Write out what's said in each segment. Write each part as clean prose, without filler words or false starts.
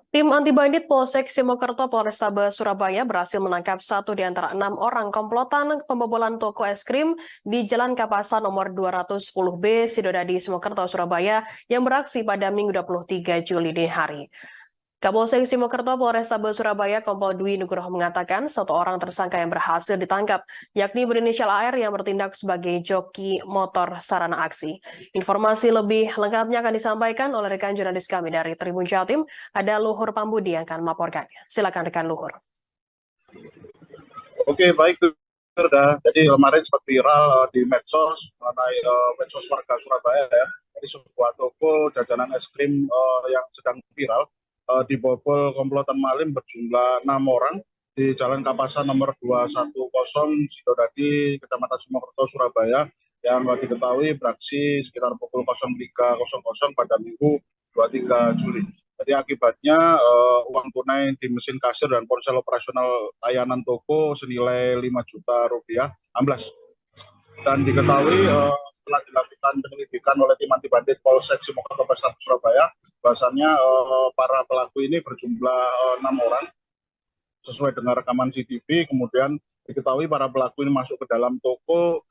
Tim anti bandit Polsek Simokerto Polrestabes Surabaya berhasil menangkap satu di antara 6 orang komplotan pembobolan toko es krim di Jalan Kapasan nomor 210B Sidodadi Simokerto Surabaya yang beraksi pada Minggu 23 Juli dini hari. Kapolsek Simokerto Polrestabes Surabaya Kompol Dwi Nugroho mengatakan satu orang tersangka yang berhasil ditangkap, yakni berinisial AR yang bertindak sebagai joki motor sarana aksi. Informasi lebih lengkapnya akan disampaikan oleh rekan jurnalis kami dari Tribun Jatim, ada Luhur Pambudi yang akan melaporkannya. Silakan rekan Luhur. Oke, baik. Jadi kemarin sempat viral di medsos mengenai medsos warga Surabaya ya. Jadi sebuah toko jajanan es krim yang sedang viral dibobol komplotan maling berjumlah 6 orang di Jalan Kapasan nomor 210 Sidodadi, Kecamatan Simokerto, Surabaya, yang diketahui beraksi sekitar pukul 03.00 pada Minggu 23 Juli. Jadi akibatnya uang tunai di mesin kasir dan ponsel operasional layanan toko senilai 5 juta rupiah amblas. Dan diketahui setelah dilakukan penyelidikan oleh tim anti bandit Polsek Simokerto Polrestabes Surabaya, bahwasannya para pelaku ini berjumlah 6 orang sesuai dengan rekaman CCTV. Kemudian diketahui para pelaku ini masuk ke dalam toko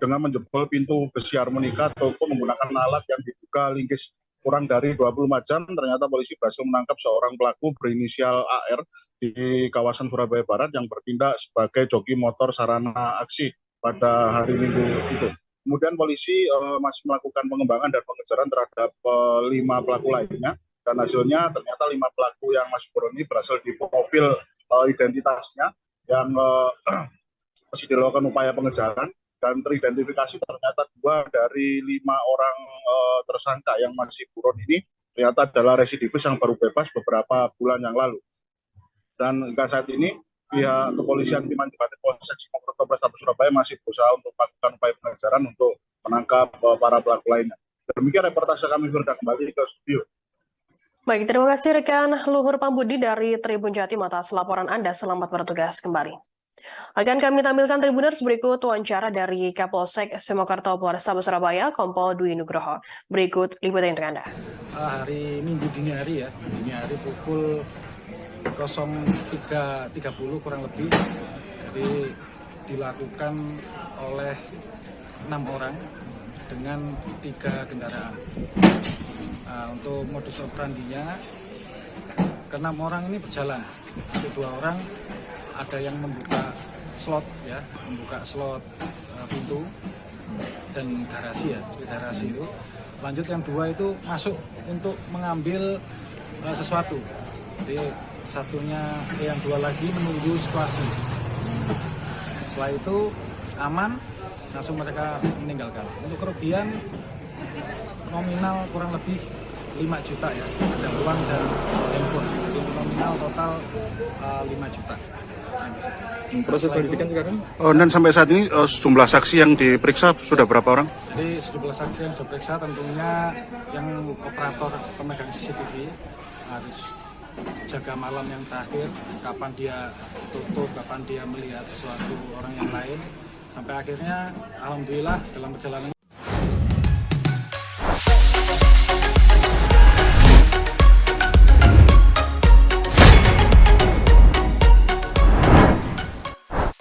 dengan menjebol pintu besi harmonika toko menggunakan alat yang diduga linggis. Kurang dari 24 jam, ternyata polisi berhasil menangkap seorang pelaku berinisial AR di kawasan Surabaya Barat yang bertindak sebagai joki motor sarana aksi pada hari Minggu itu. Kemudian polisi masih melakukan pengembangan dan pengejaran terhadap 5 pelaku lainnya, dan hasilnya ternyata 5 pelaku yang masih buron ini berhasil diprofil identitasnya yang masih dilakukan upaya pengejaran, dan teridentifikasi ternyata 2 dari 5 orang tersangka yang masih buron ini ternyata adalah residivis yang baru bebas beberapa bulan yang lalu. Dan hingga saat ini pihak kepolisian tim anti bandit Polsek Simokerto Polrestabes Surabaya masih berusaha untuk melakukan upaya pengejaran untuk menangkap para pelaku lainnya. Demikian reportase kami, Firda, kembali ke studio. Baik, terima kasih rekan Luhur Pambudi dari Tribun Jatim atas laporan Anda. Selamat bertugas kembali. Akan kami tampilkan Tribuners berikut wawancara dari Kapolsek Simokerto Polrestabes Surabaya, Kompol Dwi Nugroho. Berikut liputan untuk Anda. Hari Minggu dini hari pukul 03.30 kurang lebih, jadi dilakukan oleh 6 orang dengan 3 kendaraan. Untuk modus operandinya, ke-6 orang ini berjalan. 2 orang ada yang membuka slot pintu dan garasi itu. Lanjut yang 2 itu masuk untuk mengambil sesuatu. Jadi yang 2 lagi menunggu situasi. Setelah itu aman, langsung mereka meninggalkan. Untuk kerugian nominal kurang lebih 5 juta ya, ada uang dan handphone. Jadi nominal total 5 juta. Proses penyidikan sekarang? Dan sampai saat ini sejumlah saksi yang diperiksa sudah berapa orang? Jadi sejumlah saksi yang sudah diperiksa tentunya yang operator pemegang CCTV harus jaga malam yang terakhir, kapan dia tutup, kapan dia melihat sesuatu orang yang lain, sampai akhirnya alhamdulillah dalam perjalanan